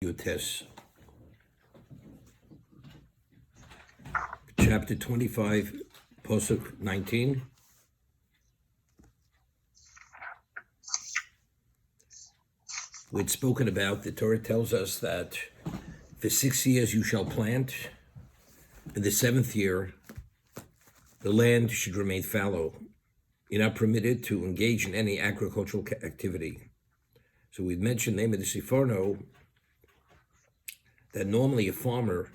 Yutes. Chapter 25, Posuk 19. We'd spoken about, the Torah tells us that for 6 years you shall plant. In the 7th year, the land should remain fallow. You're not permitted to engage in any agricultural activity. So we'd mentioned name of the Siforno that normally a farmer,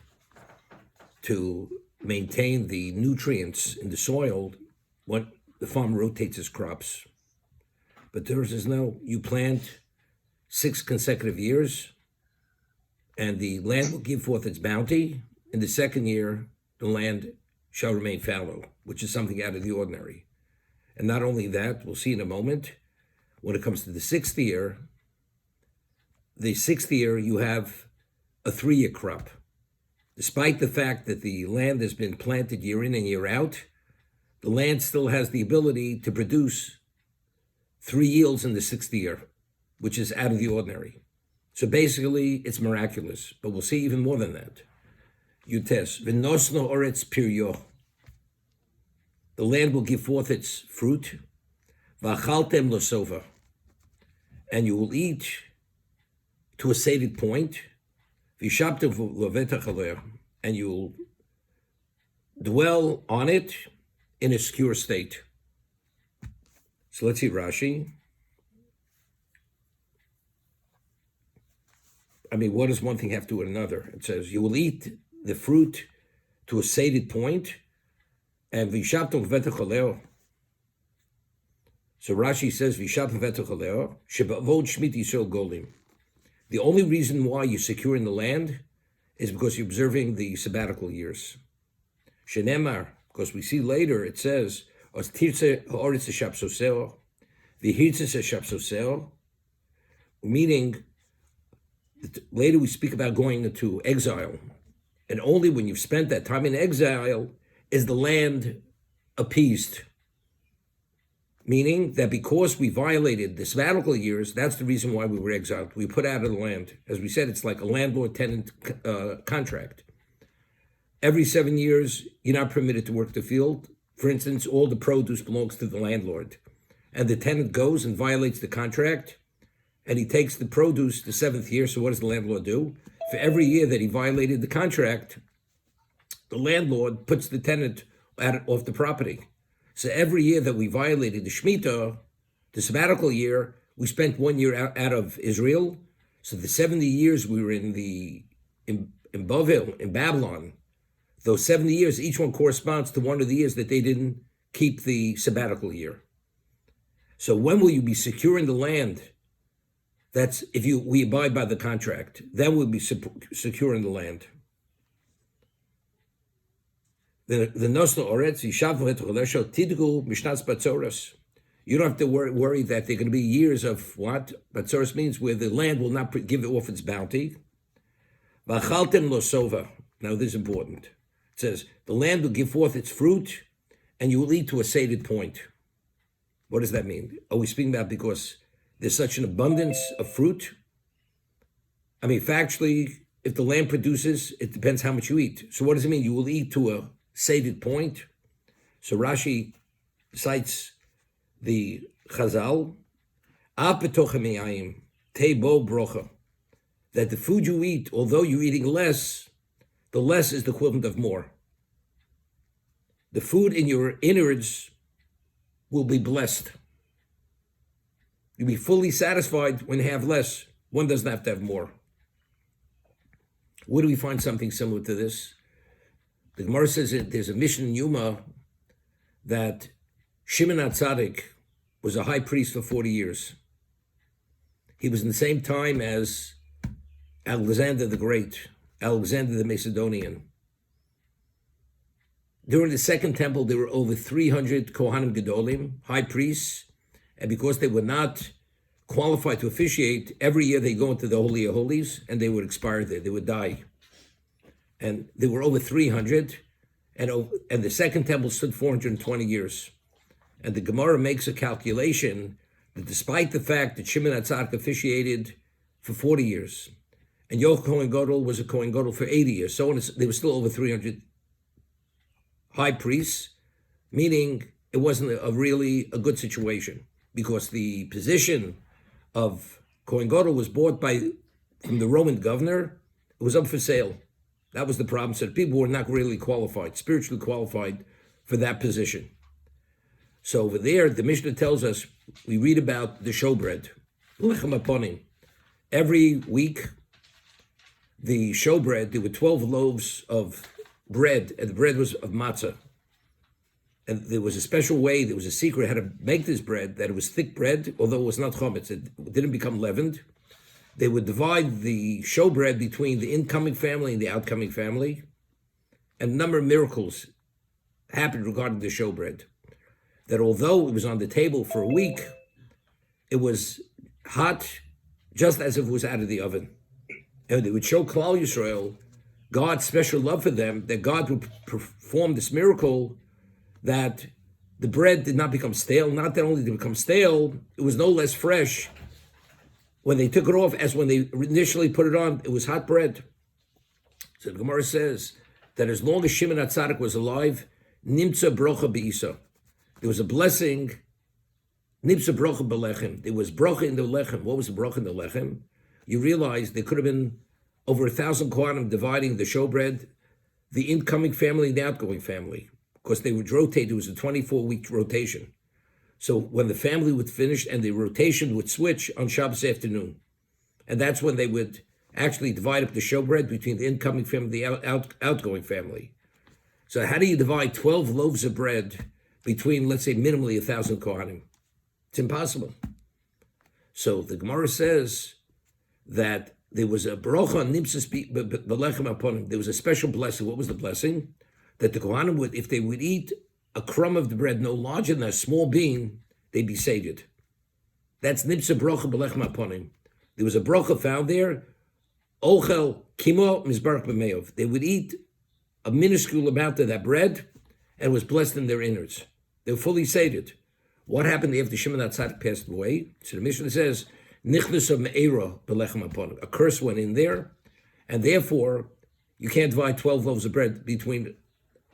to maintain the nutrients in the soil, what the farmer rotates his crops. But there says no, you plant 6 consecutive years, and the land will give forth its bounty. In the 2nd year, the land shall remain fallow, which is something out of the ordinary. And not only that, we'll see in a moment, when it comes to the 6th year, you have a 3-year crop. Despite the fact that the land has been planted year in and year out, the land still has the ability to produce 3 yields in the 6th year, which is out of the ordinary. So basically, it's miraculous, but we'll see even more than that. Yutes, v'nosno oretz piryo. The land will give forth its fruit. V'achaltem losova. And you will eat to a sated point. V'yishabtem lovetach aleh. And you will dwell on it in a secure state. So let's see Rashi. What does one thing have to do with another? It says, you will eat the fruit to a sated point, and v'yishabtem lovetach aleh. So Rashi says, v'yishabtem lovetach aleh, sheba'avod shmit Yisrael golim. The only reason why you're securing the land is because you're observing the sabbatical years. Shenemar, because we see later, it says, Os tirtze ha'oretz ha'shapsoseo, v'hirtze ha'shapsoseo, meaning, later we speak about going into exile, and only when you've spent that time in exile is the land appeased. Meaning that because we violated the sabbatical years, that's the reason why we were exiled. We put out of the land. As we said, it's like a landlord-tenant contract. Every 7 years, you're not permitted to work the field. For instance, all the produce belongs to the landlord. And the tenant goes and violates the contract, and he takes the produce the 7th year. So what does the landlord do? For every year that he violated the contract, the landlord puts the tenant off the property. So every year that we violated the Shemitah, the sabbatical year, we spent 1 year out of Israel. So the 70 years we were in Bavel, in Babylon, those 70 years, each one corresponds to one of the years that they didn't keep the sabbatical year. So when will you be securing the land? That's if we abide by the contract. Then we'll be securing the land. The nosno oretz yishavu etolesho tidgu mishnas batzoros. You don't have to worry that there are going to be years of what? Batzoros means where the land will not give off its bounty. V'achaltem losova. Now this is important. It says, the land will give forth its fruit, and you will eat to a sated point. What does that mean? Are we speaking about because there's such an abundance of fruit? Factually, if the land produces, it depends how much you eat. So what does it mean? You will eat to a sated point. So Rashi cites the Chazal, tebo brocha, that the food you eat, although you're eating less, the less is the equivalent of more. The food in your innards will be blessed. You'll be fully satisfied when you have less. One doesn't have to have more. Where do we find something similar to this? The Gemara says that there's a mission in Yuma that Shimon HaTzadik was a high priest for 40 years. He was in the same time as Alexander the Great, Alexander the Macedonian. During the Second Temple, there were over 300 Kohanim Gedolim, high priests, and because they were not qualified to officiate, every year they go into the Holy of Holies, and they would expire there, they would die. And there were over 300, and the Second Temple stood 420 years. And the Gemara makes a calculation that despite the fact that Shimon HaTzadik officiated for 40 years, and Yochanan Kohen Gadol was a Kohen Gadol for 80 years. So there was still over 300 high priests, meaning it wasn't really a good situation, because the position of Kohen Gadol was bought from the Roman governor. It was up for sale. That was the problem. So people were not really qualified, spiritually qualified for that position. So over there, the Mishnah tells us, we read about the showbread, lechem aponim. Every week, the showbread, there were 12 loaves of bread, and the bread was of matzah. And there was a special way, there was a secret how to make this bread, that it was thick bread, although it was not chometz, it didn't become leavened. They would divide the showbread between the incoming family and the outcoming family. And a number of miracles happened regarding the showbread. That although it was on the table for a week, it was hot, just as if it was out of the oven. And they would show Klal Yisrael God's special love for them, that God would perform this miracle, that the bread did not become stale. Not that only did it become stale, it was no less fresh when they took it off as when they initially put it on. It was hot bread. So the Gemara says that as long as Shimon HaTzadik was alive, nimtza brocha be'isa. There was a blessing, nimtza brocha be'lechem. There was brocha in the lechem. What was the brocha in the lechem? You realize there could have been over 1,000 kohanim dividing the showbread, the incoming family and the outgoing family, because they would rotate. It was a 24-week rotation. So when the family would finish and the rotation would switch on Shabbos afternoon, and that's when they would actually divide up the showbread between the incoming family and the outgoing family. So how do you divide 12 loaves of bread between, let's say, minimally 1,000 kohanim? It's impossible. So the Gemara says that there was a brocha nimtzas belechem aponim. There was a special blessing. What was the blessing? That the kohanim would, if they would eat a crumb of the bread no larger than a small bean, they'd be sated. That's nimtza brocha belechem aponim. There was a brocha found there. Ochel kimo mizbarach b'meov. They would eat a minuscule amount of that bread, and it was blessed in their innards. They were fully sated. What happened after Shimon HaTzadik passed away? So the Mishnah says, nichnas of me'era belechem aponim. A curse went in there, and therefore you can't divide 12 loaves of bread between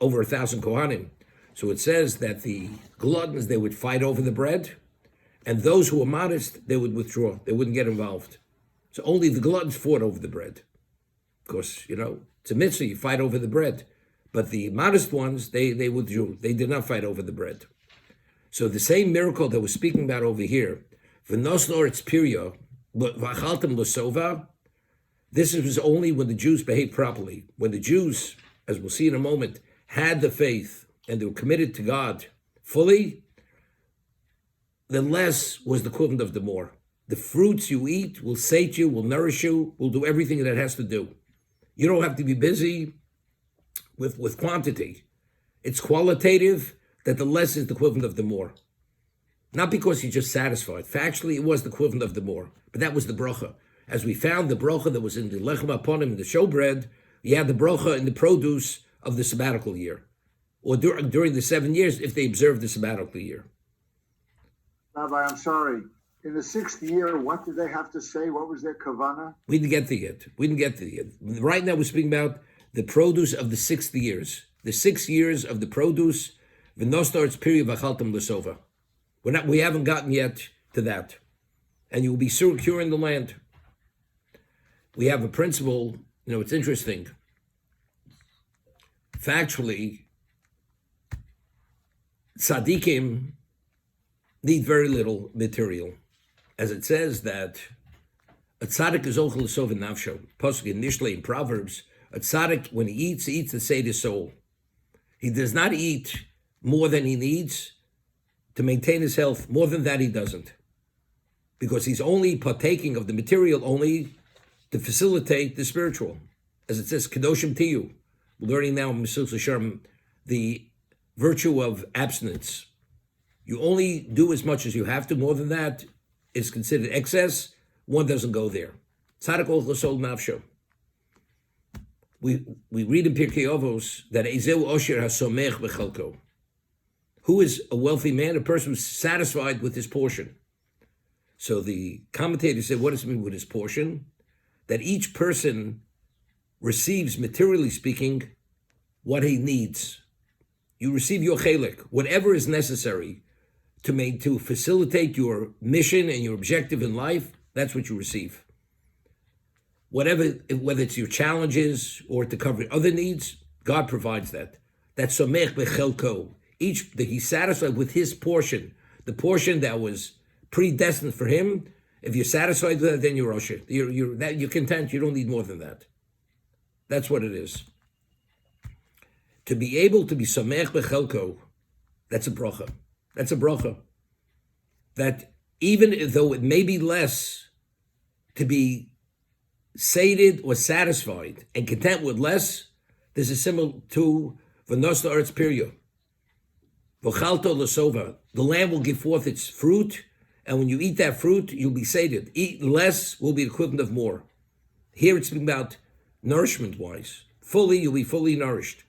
over 1,000 kohanim. So it says that the gluttons, they would fight over the bread, and those who were modest, they would withdraw. They wouldn't get involved. So only the gluttons fought over the bread. Of course, it's a mitzvah, you fight over the bread. But the modest ones, they withdrew. They did not fight over the bread. So the same miracle that we're speaking about over here, v'nosnor its piria, v'achaltem l'sova, this was only when the Jews behaved properly. When the Jews, as we'll see in a moment, had the faith and they were committed to God fully, the less was the equivalent of the more. The fruits you eat will sate you, will nourish you, will do everything that it has to do. You don't have to be busy with quantity. It's qualitative, that the less is the equivalent of the more. Not because you're just satisfied. Factually, it was the equivalent of the more. But that was the bracha. As we found the bracha that was in the lechem aponim, the showbread, you had the bracha in the produce of the sabbatical year, or during the 7 years if they observed the sabbatical year. Rabbi, I'm sorry. In the 6th year, what did they have to say? What was their kavana? We didn't get there yet. Right now we're speaking about the produce of the 6 years. The 6 years of the produce, v'nostar's period v'achaltem l'sova. We haven't gotten yet to that. And you will be secure in the land. We have a principle, it's interesting. Factually, tzaddikim need very little material. As it says that a tzaddik is ochel l'sova nafsho. Pasuk initially in Proverbs, a tzaddik, when he eats to save his soul. He does not eat more than he needs to maintain his health. More than that, he doesn't. Because he's only partaking of the material only to facilitate the spiritual. As it says, Kedoshim Tiyu. We're learning now in Mesilas Yesharim the virtue of abstinence. You only do as much as you have to. More than that is considered excess. One doesn't go there. Tzaddik ochel l'sol nafsho. We read in Pirkei Avos that Ezeu Osher HaSomech B'chalko. Who is a wealthy man? A person who's satisfied with his portion. So the commentator said, what does it mean with his portion? that each person receives, materially speaking, what he needs. You receive your chelik, whatever is necessary to facilitate your mission and your objective in life. That's what you receive. Whether it's your challenges or to cover other needs, God provides that. That's somech bechelko. That he's satisfied with his portion, the portion that was predestined for him. If you're satisfied with that, then you're Osher. You're content. You don't need more than that. That's what it is. To be able to be samech bechelko, that's a bracha. That's a bracha. That even though it may be less, to be sated or satisfied and content with less, this is similar to v'nosna eretz pirya. V'chalto l'sova. The land will give forth its fruit, and when you eat that fruit, you'll be sated. Eat less will be the equivalent of more. Here it's about nourishment-wise. You'll be fully nourished.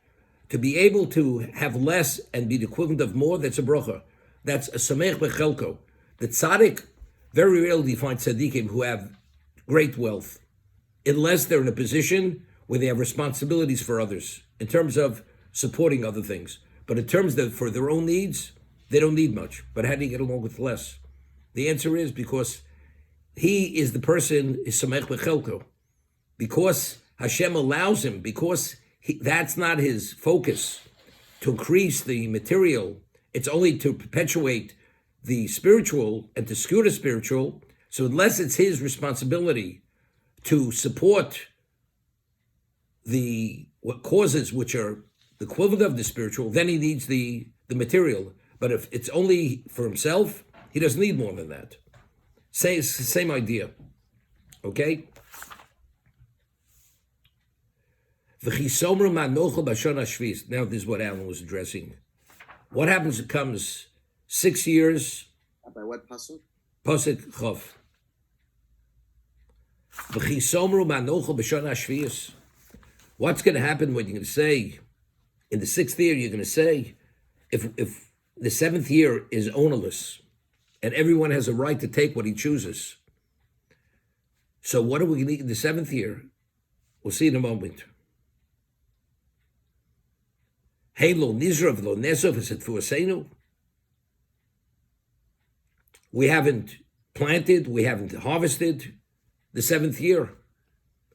To be able to have less and be the equivalent of more, that's a bracha. That's a samech bechelko. The tzaddik, very rarely do you find tzaddikim who have great wealth, unless they're in a position where they have responsibilities for others, in terms of supporting other things. But in terms of for their own needs, they don't need much. But how do you get along with less? The answer is because he is the person, is samech bechelko. Because Hashem allows him, because that's not his focus, to increase the material. It's only to perpetuate the spiritual and to skew the spiritual. So unless it's his responsibility to support what causes which are the equivalent of the spiritual, then he needs the material. But if it's only for himself, he doesn't need more than that. Same idea. Okay? Now this is what Alan was addressing. What happens if it comes 6 years? By what pasuk? Pasuk Chav. What's going to happen when you're going to say, in the 6th year, you're going to say, if the 7th year is ownerless, and everyone has a right to take what he chooses. So what are we going to eat in the 7th year? We'll see in a moment. Hey, lo nizrav lo nesov, is it fuasenu? We haven't planted, we haven't harvested the 7th year.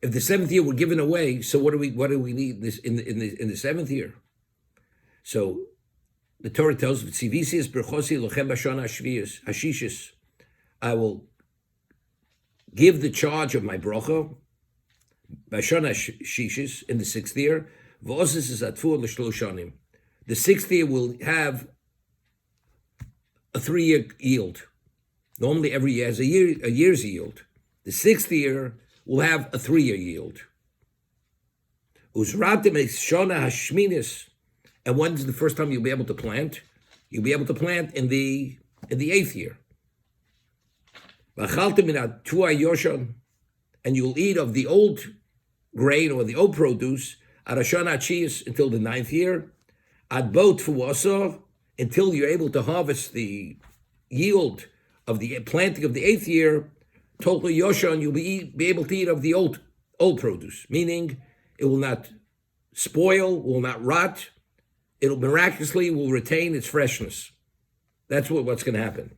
If the 7th year were given away, so what do we need this in the 7th year? So the Torah tells us, I will give the charge of my bracha b'shana shishis in the 6th year. The 6th year will have a 3-year yield. Normally every year has a year's yield. The 6th year will have a 3-year yield. And when's the first time you'll be able to plant? You'll be able to plant in the 8th year. And you'll eat of the old grain or the old produce until the 9th year, until you're able to harvest the yield of the planting of the 8th year. Total Yoshan, you'll be able to eat of the old produce, meaning it will not spoil, will not rot. It'll miraculously will retain its freshness. That's what's going to happen.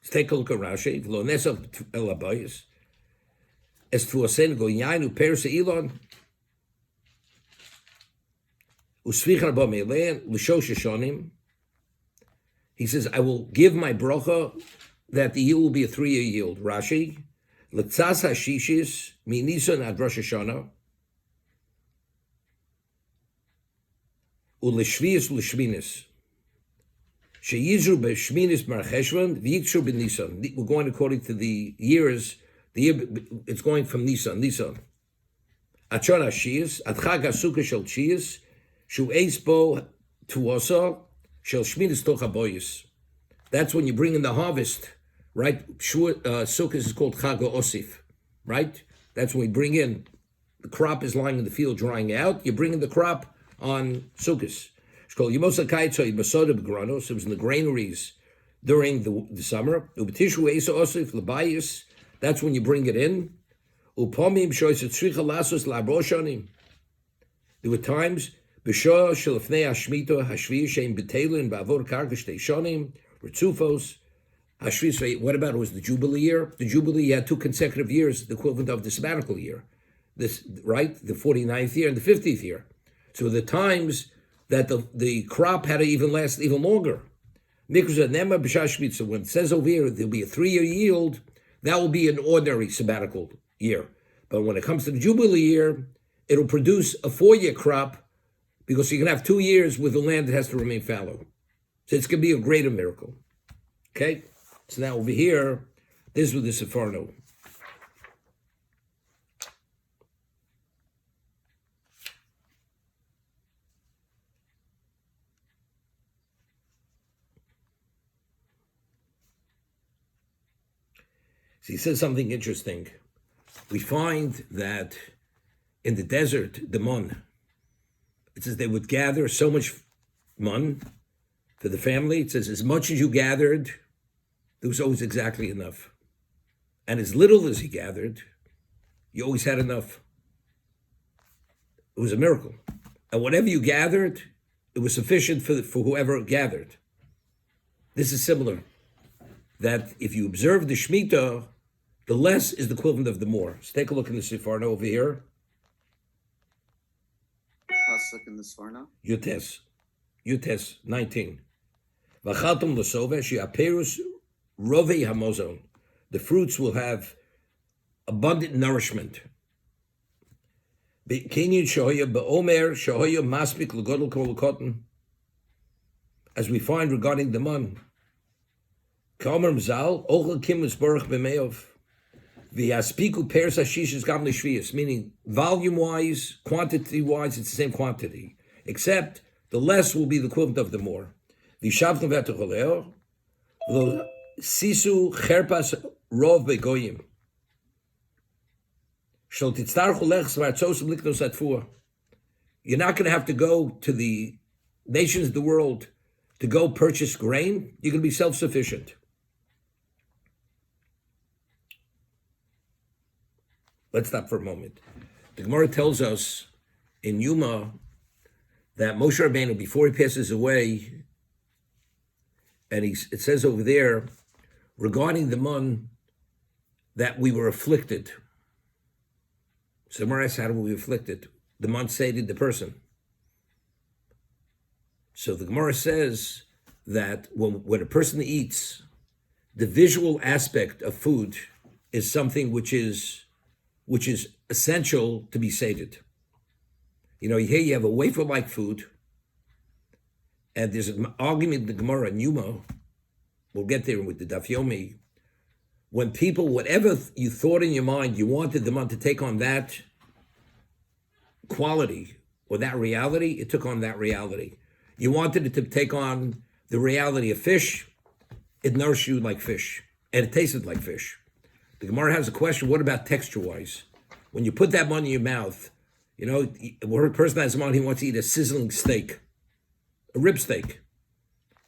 Let's take a look at Rashi. Lo nesav el abayis es tuasen go yainu perse ilon. He says, I will give my bracha that the yield will be a 3-year yield. Rashi, L'tzas hashishis mi Nisan ad Rosh Hashanah u'leshvius u'leshminis sheyizru b'shminis mar Cheshvan v'yikshu b'Nisan. We're going according to the years. The year it's going from Nisan. Achon hashiyas ad Chag HaSukkah shel Chiyas shu eis bo tuosa shel shminis toch haboyis. That's when you bring in the harvest. Right, Sukkot is called Chag Osif, right? That's when we bring in, the crop is lying in the field drying out, you bring in the crop on Sukkot. It's called Yimosa Kaitso, Yimasoda Begranos, it was in the granaries during the summer. Ubetishu Esa Osif, Labayis, that's when you bring it in. Upomim shoyes tzricha lasos laboshanim. There were times b'shoah shelifnei hashmita hashviya shein betelin ba'avor karka shtei shonim ritzufos hashviya. What about it was the Jubilee year? The Jubilee had 2 consecutive years, the equivalent of the sabbatical year. This right, the 49th year and the 50th year. So the times that the crop had to even last even longer. When it says over here there'll be a 3-year yield, that will be an ordinary sabbatical year. But when it comes to the Jubilee year, it'll produce a 4-year crop because you can have 2 years with the land that has to remain fallow. So it's going to be a greater miracle. Okay? So now over here, this is with the Sepharno. So he says something interesting. We find that in the desert, the mun, it says they would gather so much mun for the family. It says as much as you gathered, there was always exactly enough. And as little as he gathered, you always had enough. It was a miracle. And whatever you gathered, it was sufficient for whoever gathered. This is similar. That if you observe the Shemitah, the less is the equivalent of the more. So take a look in the Sepharno over here. Let's look in the Sforno. Yutes 19. V'chaltum l'sovesh yaperus rovei hamozon. The fruits will have abundant nourishment. Kinyan shoya be'omer shoya maspik l'godol kol l'koton. As we find regarding the mun. K'omer mzal ochel kim v'sborach b'meov. V'yaspiku pers hashishis gam l'shviyas. Meaning volume-wise, quantity-wise, it's the same quantity. Except the less will be the equivalent of the more. V'shavnu v'etocholeo. Sisu cherpas rov begoyim. Shel titztarchu lechs v'artzos liknos atfua. You're not going to have to go to the nations of the world to go purchase grain. You're going to be self-sufficient. Let's stop for a moment. The Gemara tells us in Yuma that Moshe Rabbeinu, before he passes away, and it says over there, regarding the mun, that we were afflicted. So Gemara asks, how were we afflicted? The mun sated the person. So the Gemara says that when a person eats, the visual aspect of food is something which is essential to be sated. You know, here you have a wafer-like food, and there's an argument in the Gemara in Yuma, we'll get there with the Daf Yomi, when people, whatever you thought in your mind, you wanted the mun to take on that quality or that reality, it took on that reality. You wanted it to take on the reality of fish, it nourished you like fish, and it tasted like fish. The Gemara has a question, what about texture-wise? When you put that mun in your mouth, you know, a person has a mun, he wants to eat a sizzling steak, a rib steak.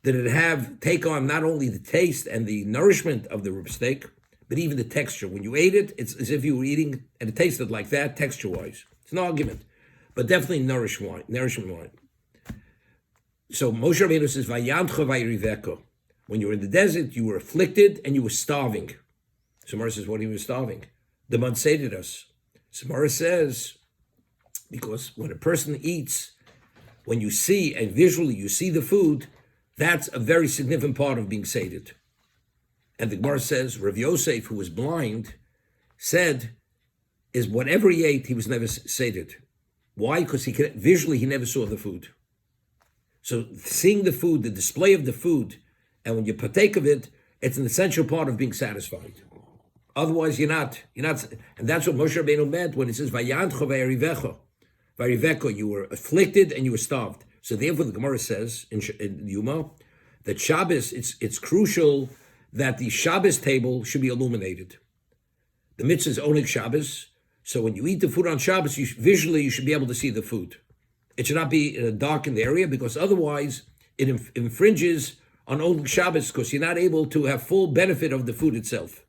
Did it take on not only the taste and the nourishment of the rib steak, but even the texture? When you ate it, it's as if you were eating, and it tasted like that, texture-wise. It's an argument, but definitely nourishment wine. So Moshe Rabbeinu says, "Vayamcha vayiriveko." When you were in the desert, you were afflicted and you were starving. So Mara says, "What are you starving?" The mun sated us. So Mara says, because when a person eats, when you see and visually you see the food, that's a very significant part of being sated. And the Gemara says, Rav Yosef, who was blind, said, is whatever he ate, he was never sated. Why? Because visually he never saw the food. So seeing the food, the display of the food, and when you partake of it, it's an essential part of being satisfied. Otherwise, you're not. And that's what Moshe Rabbeinu meant when he says, "Vayantcho v'yarivecho." V'yarivecho, you were afflicted and you were starved. So therefore, the Gemara says in Yuma that Shabbos, it's crucial that the Shabbos table should be illuminated. The mitzvah is only Shabbos, so when you eat the food on Shabbos, visually you should be able to see the food. It should not be in a darkened area because otherwise it infringes on only Shabbos because you're not able to have full benefit of the food itself.